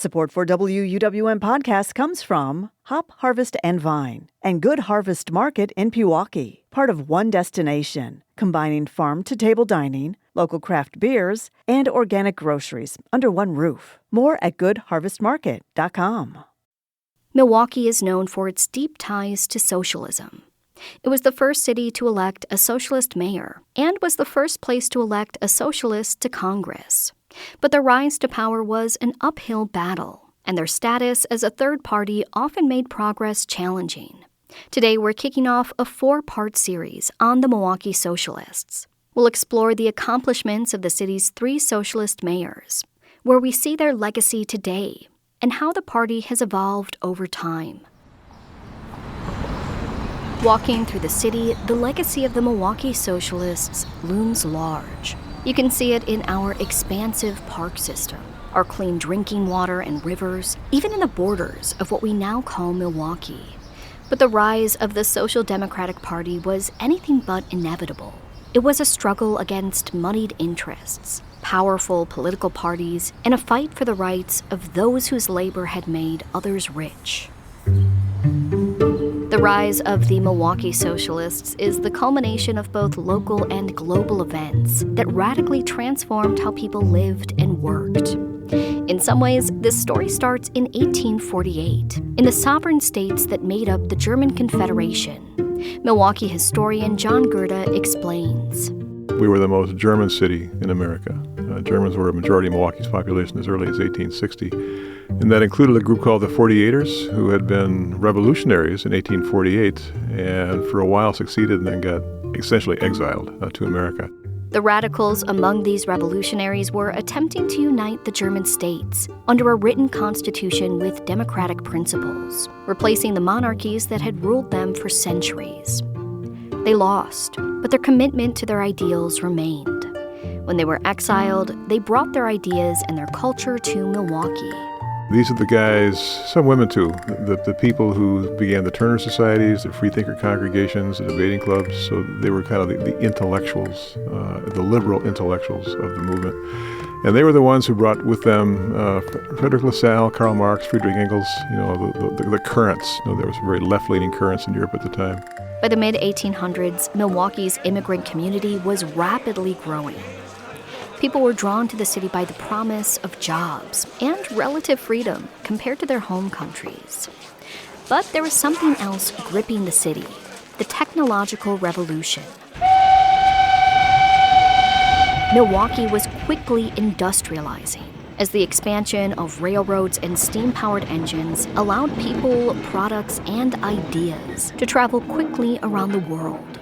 Support for WUWM podcast comes from Hop Harvest and Vine and Good Harvest Market in Milwaukee, part of One Destination, combining farm-to-table dining, local craft beers, and organic groceries under one roof. More at goodharvestmarket.com. Milwaukee is known for its deep ties to socialism. It was the first city to elect a socialist mayor and was the first place to elect a socialist to Congress. But their rise to power was an uphill battle, and their status as a third party often made progress challenging. Today, we're kicking off a 4-part series on the Milwaukee Socialists. We'll explore the accomplishments of the city's 3 socialist mayors, where we see their legacy today, and how the party has evolved over time. Walking through the city, the legacy of the Milwaukee Socialists looms large. You can see it in our expansive park system, our clean drinking water and rivers, even in the borders of what we now call Milwaukee. But the rise of the Social Democratic Party was anything but inevitable. It was a struggle against moneyed interests, powerful political parties, and a fight for the rights of those whose labor had made others rich. The rise of the Milwaukee Socialists is the culmination of both local and global events that radically transformed how people lived and worked. In some ways, this story starts in 1848, in the sovereign states that made up the German Confederation. Milwaukee historian John Gerda explains. We were the most German city in America. Germans were a majority of Milwaukee's population as early as 1860. And that included a group called the 48ers, who had been revolutionaries in 1848 and for a while succeeded and then got essentially exiled to America. The radicals among these revolutionaries were attempting to unite the German states under a written constitution with democratic principles, replacing the monarchies that had ruled them for centuries. They lost, but their commitment to their ideals remained. When they were exiled, they brought their ideas and their culture to Milwaukee. These are the guys, some women too, the people who began the Turner Societies, the Freethinker congregations, the debating clubs. So they were kind of the intellectuals, the liberal intellectuals of the movement. And they were the ones who brought with them Frederick Lassalle, Karl Marx, Friedrich Engels, the currents. There was very left-leaning currents in Europe at the time. By the mid-1800s, Milwaukee's immigrant community was rapidly growing. People were drawn to the city by the promise of jobs and relative freedom compared to their home countries. But there was something else gripping the city, the technological revolution. Milwaukee was quickly industrializing as the expansion of railroads and steam-powered engines allowed people, products, and ideas to travel quickly around the world.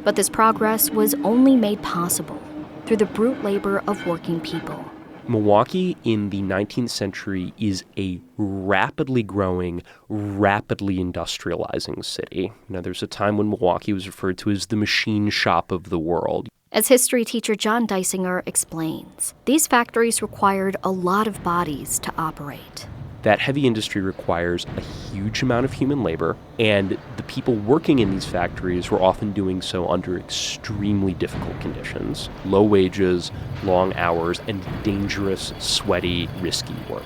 But this progress was only made possible through the brute labor of working people. Milwaukee in the 19th century is a rapidly growing, rapidly industrializing city. There's a time when Milwaukee was referred to as the machine shop of the world. As history teacher John Deisinger explains, these factories required a lot of bodies to operate. That heavy industry requires a huge amount of human labor, and the people working in these factories were often doing so under extremely difficult conditions. Low wages, long hours, and dangerous, sweaty, risky work.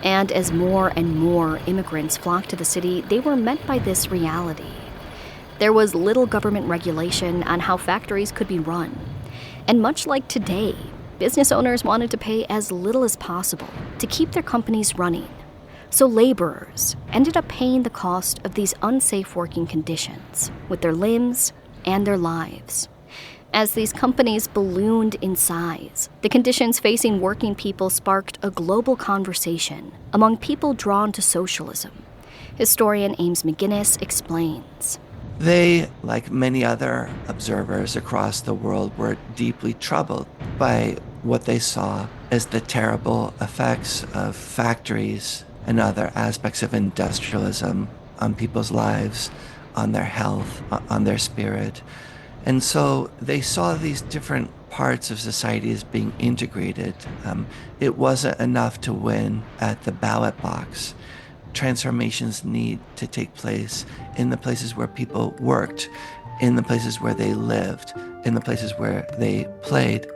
And as more and more immigrants flocked to the city, they were met by this reality. There was little government regulation on how factories could be run. And much like today, business owners wanted to pay as little as possible to keep their companies running. So laborers ended up paying the cost of these unsafe working conditions with their limbs and their lives. As these companies ballooned in size, the conditions facing working people sparked a global conversation among people drawn to socialism. Historian Ames McGinnis explains. They, like many other observers across the world, were deeply troubled by what they saw as the terrible effects of factories and other aspects of industrialism on people's lives, on their health, on their spirit. And so they saw these different parts of society as being integrated. It wasn't enough to win at the ballot box. Transformations need to take place in the places where people worked, in the places where they lived, in the places where they played.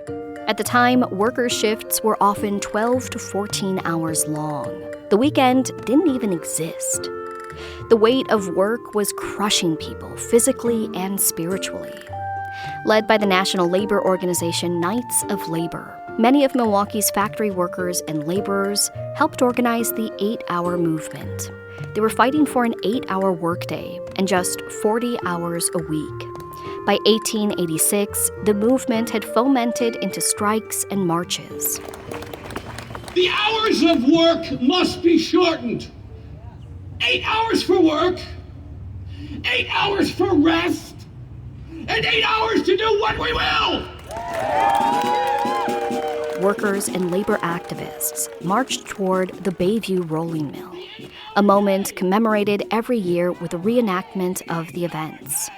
At the time, workers' shifts were often 12 to 14 hours long. The weekend didn't even exist. The weight of work was crushing people physically and spiritually. Led by the national labor organization Knights of Labor, many of Milwaukee's factory workers and laborers helped organize the 8-hour movement. They were fighting for an 8-hour workday and just 40 hours a week. By 1886, the movement had fomented into strikes and marches. The hours of work must be shortened. 8 hours for work, 8 hours for rest, and 8 hours to do what we will! Workers and labor activists marched toward the Bayview Rolling Mill, a moment commemorated every year with a reenactment of the events.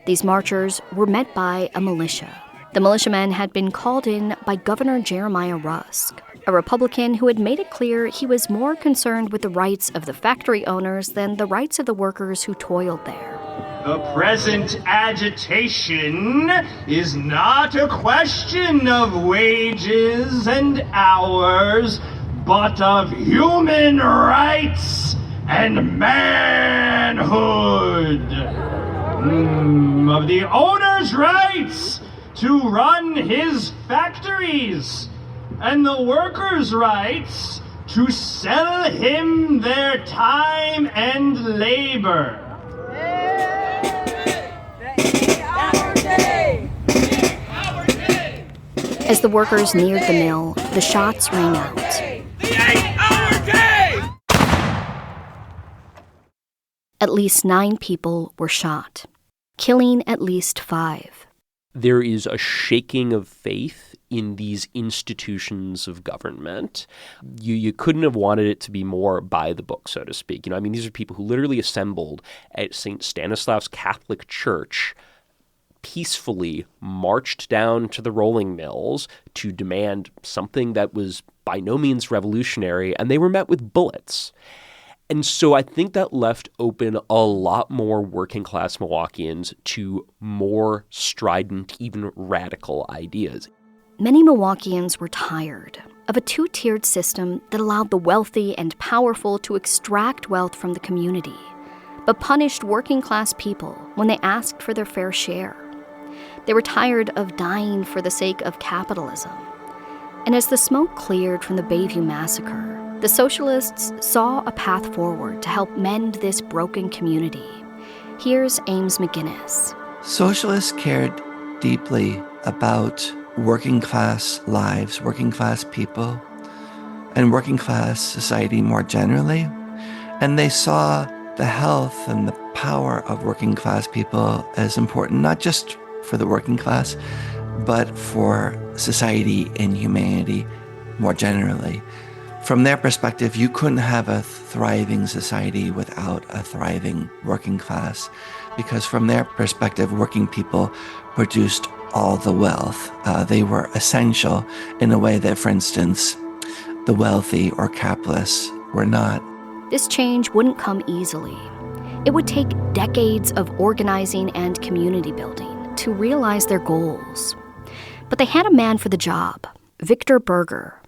These marchers were met by a militia. The militiamen had been called in by Governor Jeremiah Rusk, a Republican who had made it clear he was more concerned with the rights of the factory owners than the rights of the workers who toiled there. The present agitation is not a question of wages and hours, but of human rights and manhood. Of the owner's rights to run his factories, and the workers' rights to sell him their time and labor. As the workers neared the mill, the shots rang out. The 8-hour day! At least 9 people were shot, killing at least 5. There is a shaking of faith in these institutions of government. You couldn't have wanted it to be more by the book, so to speak. These are people who literally assembled at St. Stanislaus Catholic Church, peacefully marched down to the rolling mills to demand something that was by no means revolutionary, and they were met with bullets. And so I think that left open a lot more working class Milwaukeeans to more strident, even radical ideas. Many Milwaukeeans were tired of a 2-tiered system that allowed the wealthy and powerful to extract wealth from the community, but punished working class people when they asked for their fair share. They were tired of dying for the sake of capitalism. And as the smoke cleared from the Bayview massacre, the Socialists saw a path forward to help mend this broken community. Here's Ames McGinnis. Socialists cared deeply about working class lives, working class people, and working class society more generally. And they saw the health and the power of working class people as important, not just for the working class, but for society and humanity more generally. From their perspective, you couldn't have a thriving society without a thriving working class, because from their perspective, working people produced all the wealth. They were essential in a way that, for instance, the wealthy or capitalists were not. This change wouldn't come easily. It would take decades of organizing and community building to realize their goals. But they had a man for the job, Victor Berger.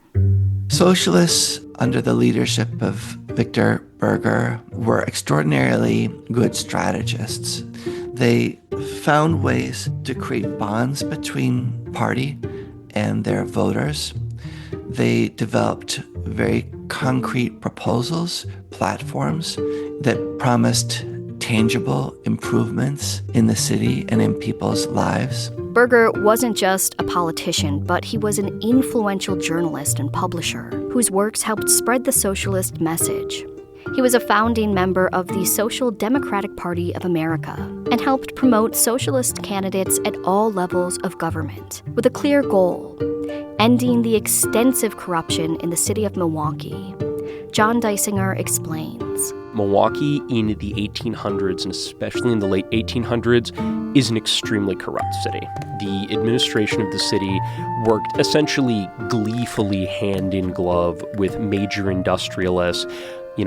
Socialists, under the leadership of Victor Berger, were extraordinarily good strategists. They found ways to create bonds between party and their voters. They developed very concrete proposals, platforms that promised tangible improvements in the city and in people's lives. Berger wasn't just a politician, but he was an influential journalist and publisher whose works helped spread the socialist message. He was a founding member of the Social Democratic Party of America and helped promote socialist candidates at all levels of government with a clear goal: ending the extensive corruption in the city of Milwaukee. John Deisinger explains. Milwaukee in the 1800s, and especially in the late 1800s, is an extremely corrupt city. The administration of the city worked essentially gleefully hand in glove with major industrialists.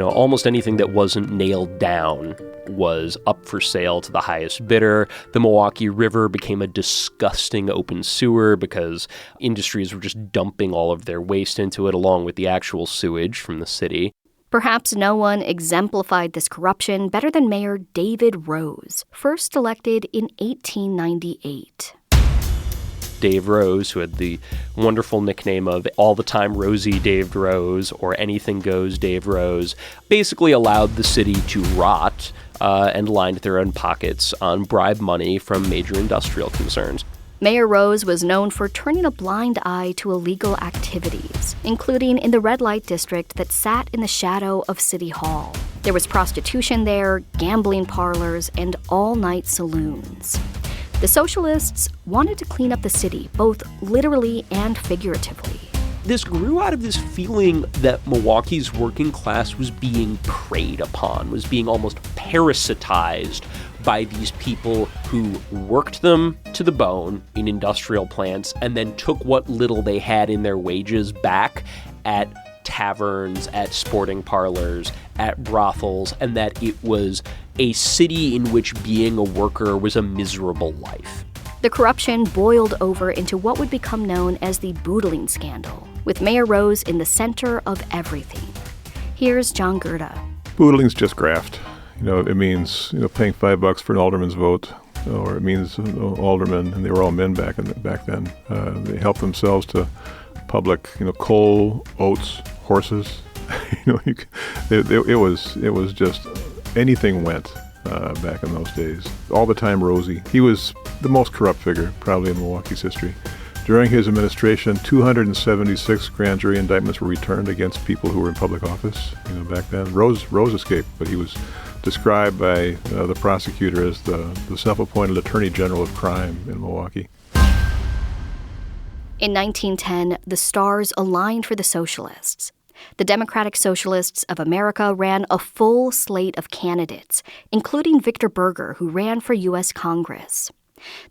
Almost anything that wasn't nailed down was up for sale to the highest bidder. The Milwaukee River became a disgusting open sewer because industries were just dumping all of their waste into it, along with the actual sewage from the city. Perhaps no one exemplified this corruption better than Mayor David Rose, first elected in 1898. Dave Rose, who had the wonderful nickname of All the Time Rosie Dave Rose or Anything Goes Dave Rose, basically allowed the city to rot and lined their own pockets on bribe money from major industrial concerns. Mayor Rose was known for turning a blind eye to illegal activities, including in the red light district that sat in the shadow of City Hall. There was prostitution there, gambling parlors, and all-night saloons. The Socialists wanted to clean up the city, both literally and figuratively. This grew out of this feeling that Milwaukee's working class was being preyed upon, was being almost parasitized by these people who worked them to the bone in industrial plants and then took what little they had in their wages back at taverns, at sporting parlors, at brothels, and that it was a city in which being a worker was a miserable life. The corruption boiled over into what would become known as the Boodling Scandal, with Mayor Rose in the center of everything. Here's John Gerda. Boodling's just graft. It means paying $5 for an alderman's vote, or it means aldermen, and they were all men back then. They helped themselves to public, coal, oats, horses. It was just anything went back in those days. All the time Rosie. He was the most corrupt figure probably in Milwaukee's history. During his administration, 276 grand jury indictments were returned against people who were in public office. Back then, Rose escaped, but he was described by the prosecutor as the self-appointed attorney general of crime in Milwaukee. In 1910, the stars aligned for the Socialists. The Democratic Socialists of America ran a full slate of candidates, including Victor Berger, who ran for U.S. Congress.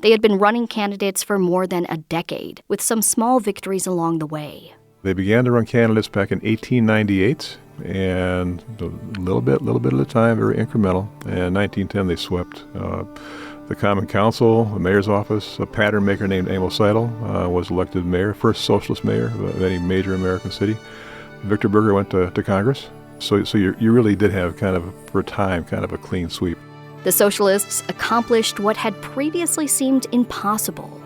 They had been running candidates for more than a decade, with some small victories along the way. They began to run candidates back in 1898, and a little bit at a time, very incremental. And in 1910, they swept the Common Council, the mayor's office. A pattern maker named Emil Seidel was elected mayor, first socialist mayor of any major American city. Victor Berger went to Congress. So you really did have for a time, a clean sweep. The Socialists accomplished what had previously seemed impossible.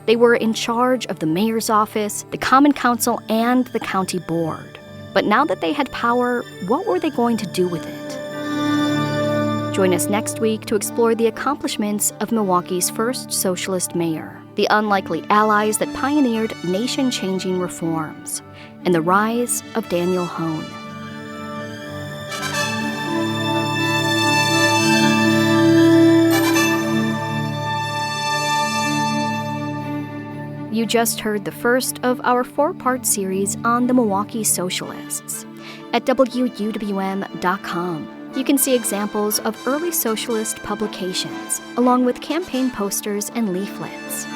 They were in charge of the mayor's office, the Common Council, and the county board. But now that they had power, what were they going to do with it? Join us next week to explore the accomplishments of Milwaukee's first socialist mayor, the unlikely allies that pioneered nation-changing reforms, and the rise of Daniel Hone. You just heard the first of our 4-part series on the Milwaukee Socialists. At WUWM.com, you can see examples of early socialist publications, along with campaign posters and leaflets.